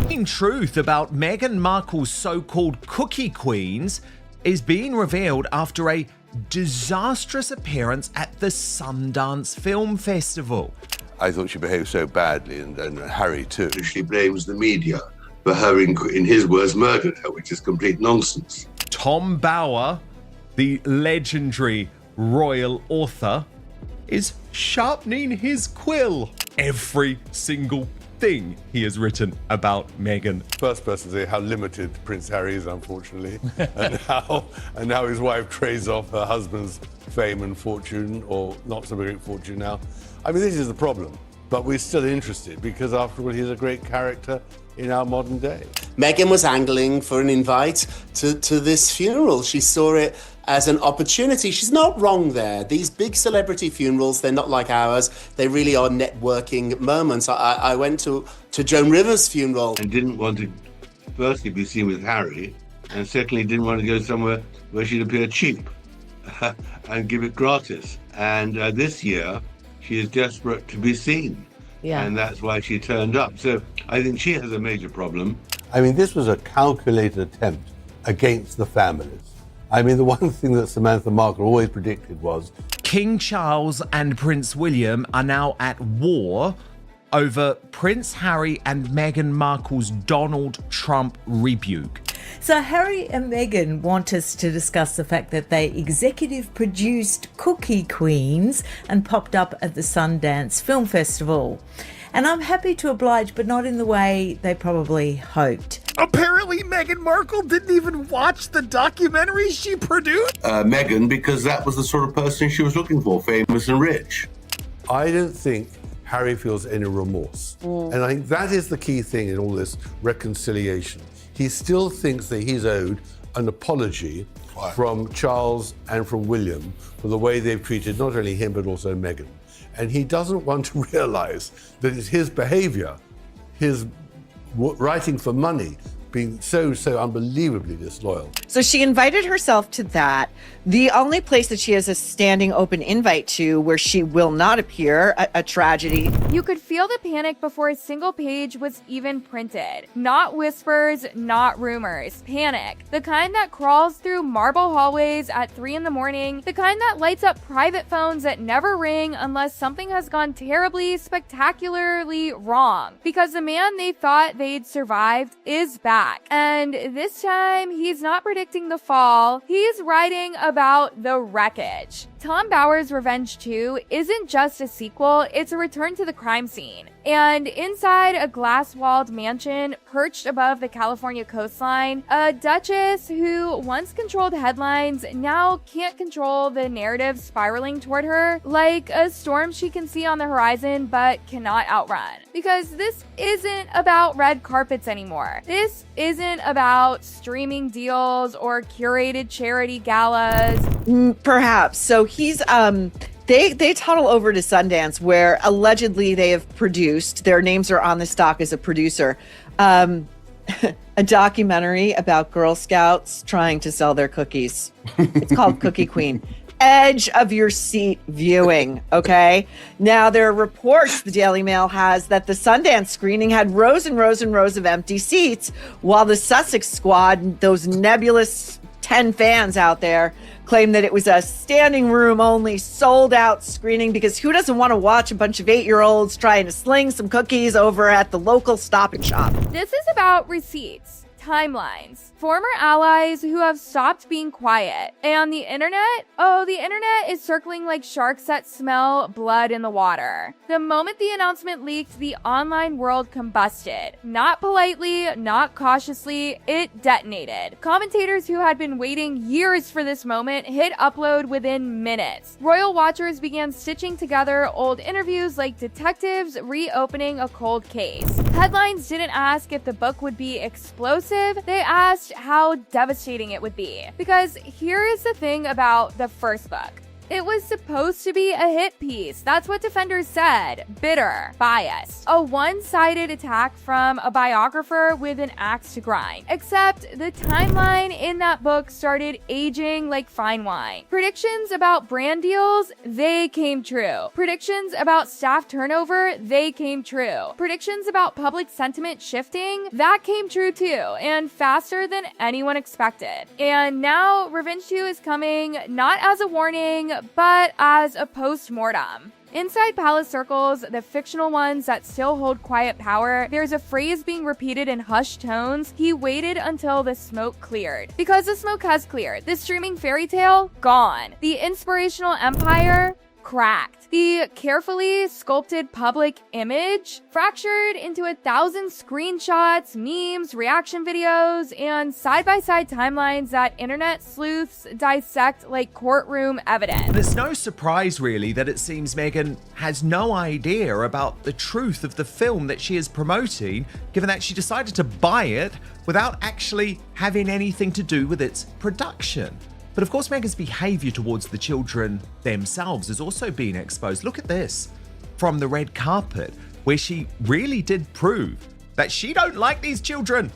shocking truth about Meghan Markle's so-called cookie queens is being revealed after a disastrous appearance at the Sundance Film Festival. I thought she behaved so badly, and Harry too. She blames the media for her, in his words, murdered her, which is complete nonsense. Tom Bower, the legendary royal author, is sharpening his quill. Every single thing he has written about Meghan. First person to say how limited Prince Harry is, unfortunately, and how his wife trades off her husband's fame and fortune, or not so great fortune now. I mean, this is the problem, but we're still interested because, after all, he's a great character in our modern day. Meghan was angling for an invite to this funeral. She saw it as an opportunity. She's not wrong there. These big celebrity funerals, they're not like ours. They really are networking moments. I went to Joan Rivers' funeral. And didn't want to, firstly, be seen with Harry, and secondly, didn't want to go somewhere where she'd appear cheap and give it gratis. And this year, she is desperate to be seen. Yeah. And that's why she turned up. So I think she has a major problem. I mean, this was a calculated attempt against the families. I mean, the one thing that Samantha Markle always predicted was King Charles and Prince William are now at war over Prince Harry and Meghan Markle's Donald Trump rebuke. So Harry and Meghan want us to discuss the fact that they executive produced Cookie Queens and popped up at the Sundance Film Festival. And I'm happy to oblige, but not in the way they probably hoped. Apparently, Meghan Markle didn't even watch the documentary she produced. Meghan, because that was the sort of person she was looking for, famous and rich. I don't think Harry feels any remorse. And I think that is the key thing in all this reconciliation. He still thinks that he's owed an apology from Charles and from William for the way they've treated not only him but also Meghan. And he doesn't want to realize that it's his behavior, his writing for money, being so unbelievably disloyal. So she invited herself to that. The only place that she has a standing open invite to where she will not appear, a tragedy. You could feel the panic before a single page was even printed. Not whispers, not rumors. Panic. The kind that crawls through marble hallways at 3 a.m, the kind that lights up private phones that never ring unless something has gone terribly, spectacularly wrong. Because the man they thought they'd survived is back. And this time, he's not predicting the fall. He's writing about the wreckage. Tom Bower's Revenge 2 isn't just a sequel, it's a return to the crime scene. And inside a glass-walled mansion perched above the California coastline, a duchess who once controlled headlines now can't control the narrative spiraling toward her, like a storm she can see on the horizon but cannot outrun. Because this isn't about red carpets anymore. This isn't about streaming deals or curated charity galas. Perhaps. So he's they toddle over to Sundance, where allegedly they have produced, their names are on the stock as a producer, a documentary about Girl Scouts trying to sell their cookies. It's called Cookie Queen. Edge of your seat viewing, okay? Now, there are reports the Daily Mail has that the Sundance screening had rows and rows and rows of empty seats, while the Sussex squad, those nebulous 10 fans out there, claim that it was a standing room only, sold out screening, because who doesn't want to watch a bunch of 8-year-olds trying to sling some cookies over at the local Stop and Shop? This is about receipts, timelines, former allies who have stopped being quiet. And the internet? Oh, the internet is circling like sharks that smell blood in the water. The moment the announcement leaked, the online world combusted. Not politely, not cautiously, it detonated. Commentators who had been waiting years for this moment hit upload within minutes. Royal watchers began stitching together old interviews like detectives reopening a cold case. Headlines didn't ask if the book would be explosive, they asked how devastating it would be. Because here is the thing about the first book. It was supposed to be a hit piece. That's what defenders said. Bitter, biased. A one-sided attack from a biographer with an axe to grind. Except the timeline in that book started aging like fine wine. Predictions about brand deals, they came true. Predictions about staff turnover, they came true. Predictions about public sentiment shifting, that came true too, and faster than anyone expected. And now Revenge 2 is coming not as a warning, but as a post-mortem. Inside palace circles, the fictional ones that still hold quiet power, there's a phrase being repeated in hushed tones: he waited until the smoke cleared. Because the smoke has cleared. The streaming fairy tale, gone. The inspirational empire, cracked. The carefully sculpted public image, fractured into 1,000 screenshots, memes, reaction videos, and side-by-side timelines that internet sleuths dissect like courtroom evidence. And it's no surprise, really, that it seems Meghan has no idea about the truth of the film that she is promoting, given that she decided to buy it without actually having anything to do with its production. But of course, Meghan's behavior towards the children themselves has also been exposed. Look at this from the red carpet, where she really did prove that she don't like these children.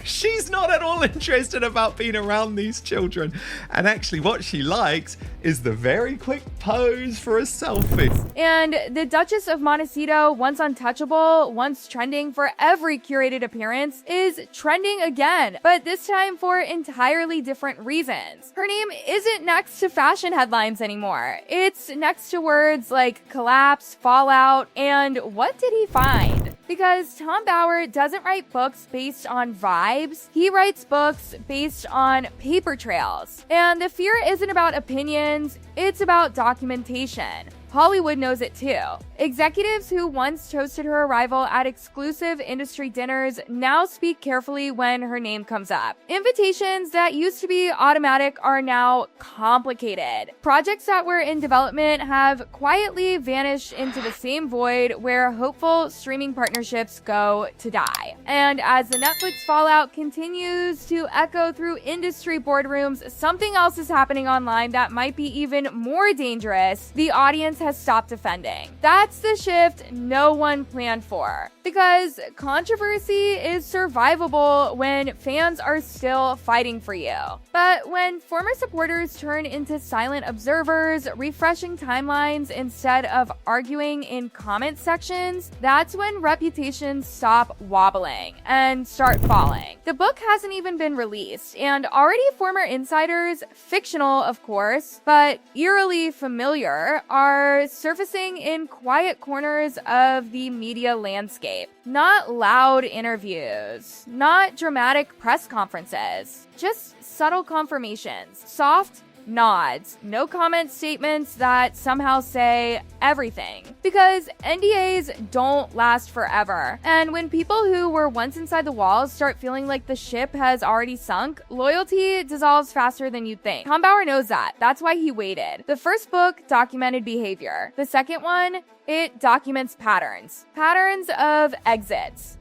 She's not at all interested about being around these children. And actually what she likes is the very quick pose for a selfie. And the Duchess of Montecito, once untouchable, once trending for every curated appearance, is trending again, but this time for entirely different reasons. Her name isn't next to fashion headlines anymore. It's next to words like collapse, fallout, and what did he find? Because Tom Bower doesn't write books based on vibes, he writes books based on paper trails. And the fear isn't about opinions, it's about documentation. Hollywood knows it too. Executives who once toasted her arrival at exclusive industry dinners now speak carefully when her name comes up. Invitations that used to be automatic are now complicated. Projects that were in development have quietly vanished into the same void where hopeful streaming partnerships go to die. And as the Netflix fallout continues to echo through industry boardrooms, something else is happening online that might be even more dangerous. The audience has stopped defending. That's the shift no one planned for. Because controversy is survivable when fans are still fighting for you. But when former supporters turn into silent observers, refreshing timelines instead of arguing in comment sections, that's when reputations stop wobbling and start falling. The book hasn't even been released, and already former insiders, fictional of course, but eerily familiar, are surfacing in quiet corners of the media landscape. Not loud interviews, not dramatic press conferences, just subtle confirmations, soft nods, no comment statements that somehow say everything. Because NDAs don't last forever. And when people who were once inside the walls start feeling like the ship has already sunk, loyalty dissolves faster than you'd think. Tom Bower knows that. That's why he waited. The first book documented behavior. The second one, it documents patterns. Patterns of exits.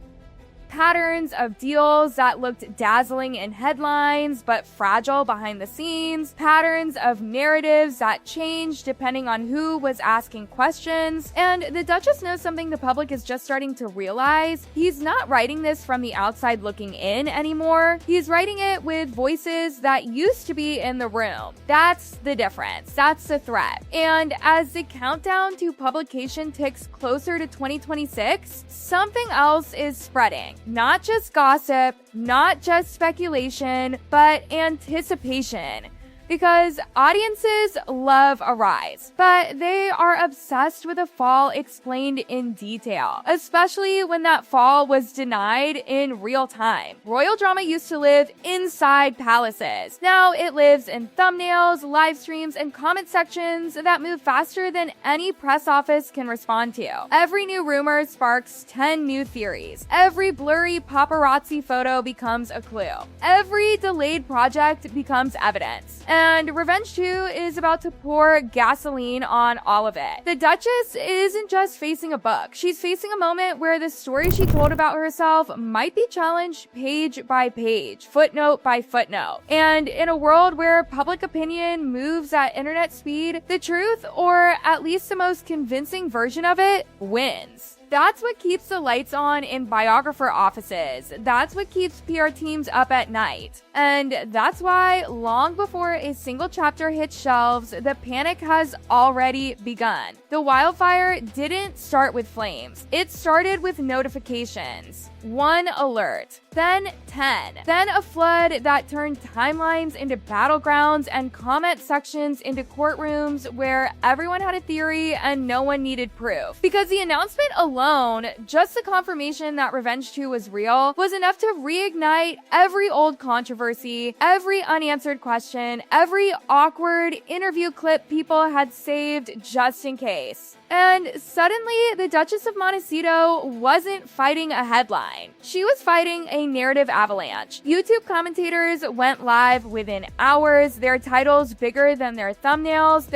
Patterns of deals that looked dazzling in headlines but fragile behind the scenes, patterns of narratives that changed depending on who was asking questions, and the Duchess knows something the public is just starting to realize. He's not writing this from the outside looking in anymore. He's writing it with voices that used to be in the room. That's the difference. That's the threat. And as the countdown to publication ticks closer to 2026, something else is spreading. Not just gossip, not just speculation, but anticipation. Because audiences love a rise, but they are obsessed with a fall explained in detail, especially when that fall was denied in real time. Royal drama used to live inside palaces. Now it lives in thumbnails, live streams, and comment sections that move faster than any press office can respond to. Every new rumor sparks 10 new theories. Every blurry paparazzi photo becomes a clue. Every delayed project becomes evidence. and Revenge 2 is about to pour gasoline on all of it. The Duchess isn't just facing a book. She's facing a moment where the story she told about herself might be challenged page by page, footnote by footnote. And in a world where public opinion moves at internet speed, the truth, or at least the most convincing version of it, wins. That's what keeps the lights on in biographer offices. That's what keeps PR teams up at night. And that's why, long before a single chapter hits shelves, the panic has already begun. The wildfire didn't start with flames. It started with notifications. 1 alert, then 10, then a flood that turned timelines into battlegrounds and comment sections into courtrooms where everyone had a theory and no one needed proof. Because the announcement alone, just the confirmation that Revenge 2 was real, was enough to reignite every old controversy, every unanswered question, every awkward interview clip people had saved just in case. And suddenly, the Duchess of Montecito wasn't fighting a headline. She was fighting a narrative avalanche. YouTube commentators went live within hours, their titles bigger than their thumbnails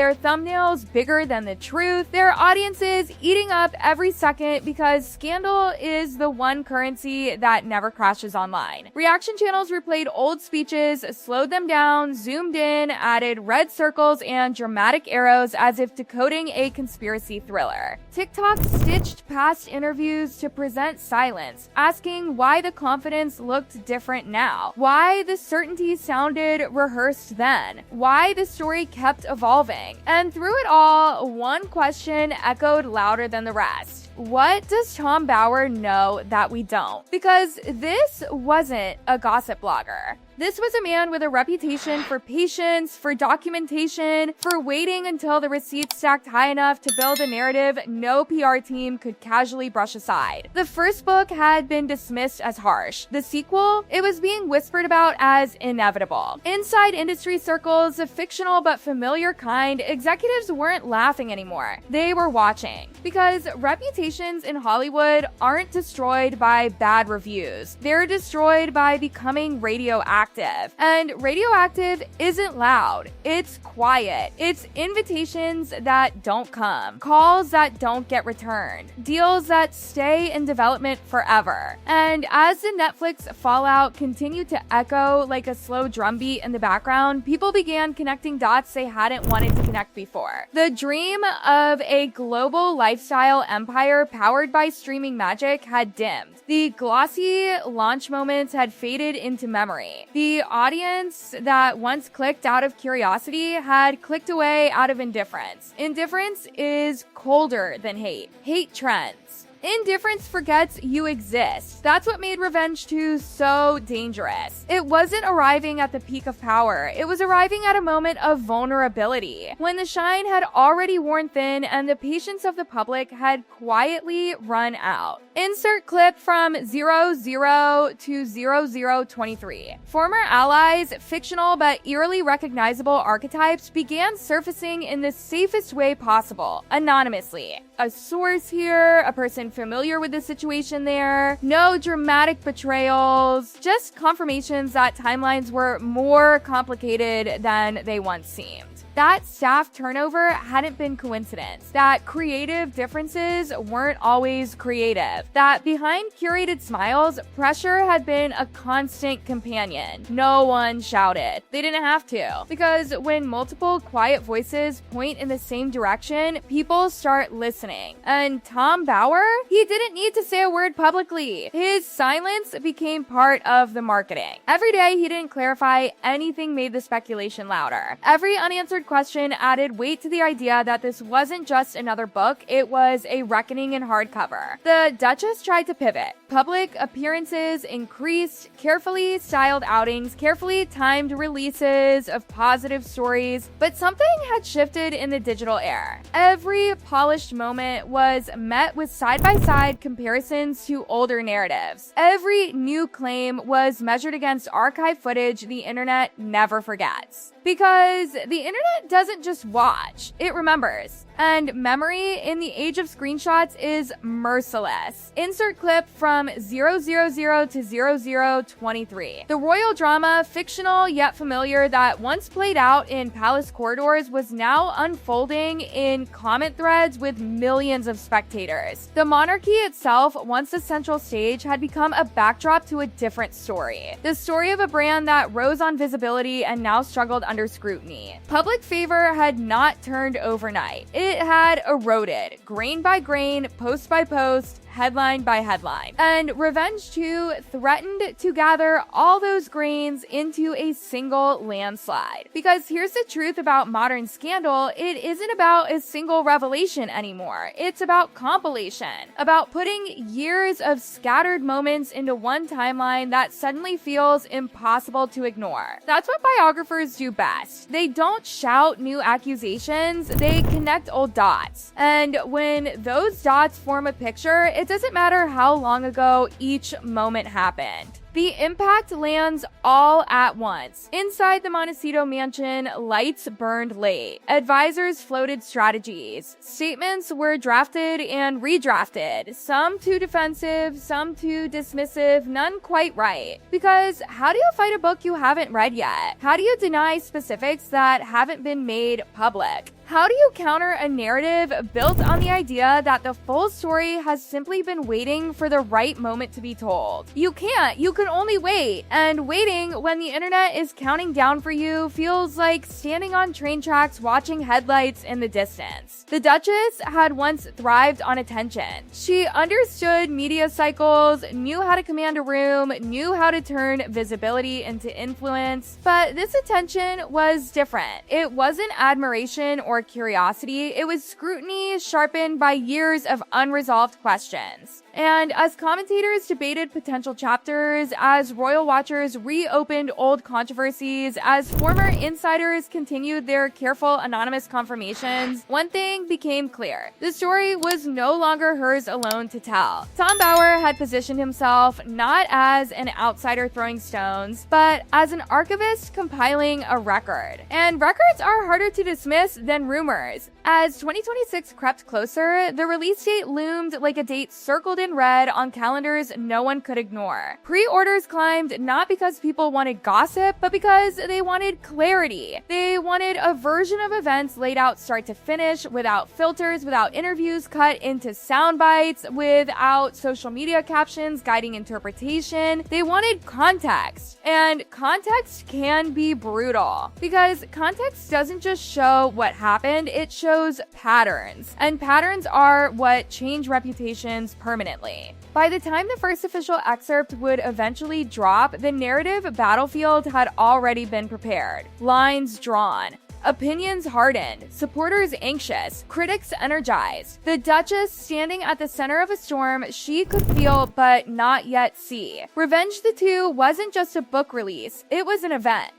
bigger than the truth, their audiences eating up every second because scandal is the one currency that never crashes online. Reaction channels replayed old speeches, slowed them down, zoomed in, added red circles and dramatic arrows as if decoding a conspiracy thriller. TikTok stitched past interviews to present silence, asking why the confidence looked different now, why the certainty sounded rehearsed then, why the story kept evolving. And through it all, one question echoed louder than the rest. What does Tom Bauer know that we don't? Because this wasn't a gossip blogger. This was a man with a reputation for patience, for documentation, for waiting until the receipts stacked high enough to build a narrative no PR team could casually brush aside. The first book had been dismissed as harsh. The sequel, it was being whispered about as inevitable. Inside industry circles, a fictional but familiar kind, executives weren't laughing anymore. They were watching. Because reputations in Hollywood aren't destroyed by bad reviews. They're destroyed by becoming radioactive. And radioactive isn't loud. It's quiet. It's invitations that don't come, calls that don't get returned, deals that stay in development forever. And as the Netflix fallout continued to echo like a slow drumbeat in the background, people began connecting dots they hadn't wanted to connect before. The dream of a global lifestyle empire powered by streaming magic had dimmed. The glossy launch moments had faded into memory. The audience that once clicked out of curiosity had clicked away out of indifference. Indifference is colder than hate. Hate trends. Indifference forgets you exist. That's what made Revenge 2 so dangerous. It wasn't arriving at the peak of power. It was arriving at a moment of vulnerability, when the shine had already worn thin and the patience of the public had quietly run out. Insert clip from 00 to 0023. Former allies, fictional but eerily recognizable archetypes began surfacing in the safest way possible, anonymously. A source here, a person familiar with the situation there, no dramatic betrayals, just confirmations that timelines were more complicated than they once seemed. That staff turnover hadn't been coincidence. That creative differences weren't always creative. That behind curated smiles, pressure had been a constant companion. No one shouted. They didn't have to. Because when multiple quiet voices point in the same direction, people start listening. And Tom Bauer? He didn't need to say a word publicly. His silence became part of the marketing. Every day he didn't clarify anything made the speculation louder. Every unanswered question added weight to the idea that this wasn't just another book, it was a reckoning in hardcover. The Duchess tried to pivot. Public appearances increased, carefully styled outings, carefully timed releases of positive stories, but something had shifted in the digital era. Every polished moment was met with side-by-side comparisons to older narratives. Every new claim was measured against archive footage the internet never forgets. Because the internet doesn't just watch, it remembers. And memory in the age of screenshots is merciless. Insert clip from 000 to 0023. The royal drama, fictional yet familiar, that once played out in palace corridors was now unfolding in comment threads with millions of spectators. The monarchy itself, once the central stage, had become a backdrop to a different story. The story of a brand that rose on visibility and now struggled under scrutiny. Public favor had not turned overnight. It had eroded, grain by grain, post by post, headline by headline. And Revenge 2 threatened to gather all those grains into a single landslide. Because here's the truth about modern scandal, it isn't about a single revelation anymore. It's about compilation, about putting years of scattered moments into one timeline that suddenly feels impossible to ignore. That's what biographers do best. They don't shout new accusations, they connect old dots. And when those dots form a picture, it doesn't matter how long ago each moment happened. The impact lands all at once. Inside the Montecito mansion, lights burned late. Advisors floated strategies. Statements were drafted and redrafted. Some too defensive, some too dismissive, none quite right. Because how do you fight a book you haven't read yet? How do you deny specifics that haven't been made public? How do you counter a narrative built on the idea that the full story has simply been waiting for the right moment to be told? You can't. You can only wait. And waiting when the internet is counting down for you feels like standing on train tracks watching headlights in the distance. The Duchess had once thrived on attention. She understood media cycles, knew how to command a room, knew how to turn visibility into influence. But this attention was different. It wasn't admiration or curiosity, it was scrutiny sharpened by years of unresolved questions. And as commentators debated potential chapters, as royal watchers reopened old controversies, as former insiders continued their careful anonymous confirmations, one thing became clear. The story was no longer hers alone to tell. Tom Bower had positioned himself not as an outsider throwing stones, but as an archivist compiling a record. And records are harder to dismiss than rumors. As 2026 crept closer, the release date loomed like a date circled in red on calendars no one could ignore. Pre-orders climbed not because people wanted gossip, but because they wanted clarity. They wanted a version of events laid out start to finish, without filters, without interviews cut into sound bites, without social media captions guiding interpretation. They wanted context. And context can be brutal, because context doesn't just show what happened, it shows patterns. And patterns are what change reputations permanently. By the time the first official excerpt would eventually drop, the narrative battlefield had already been prepared. Lines drawn. Opinions hardened, supporters anxious, critics energized. The Duchess standing at the center of a storm she could feel but not yet see. Revenge the 2 wasn't just a book release, it was an event.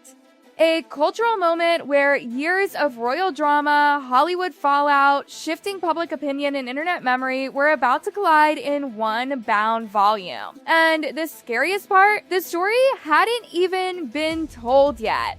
A cultural moment where years of royal drama, Hollywood fallout, shifting public opinion, and internet memory were about to collide in one bound volume. And the scariest part, the story hadn't even been told yet.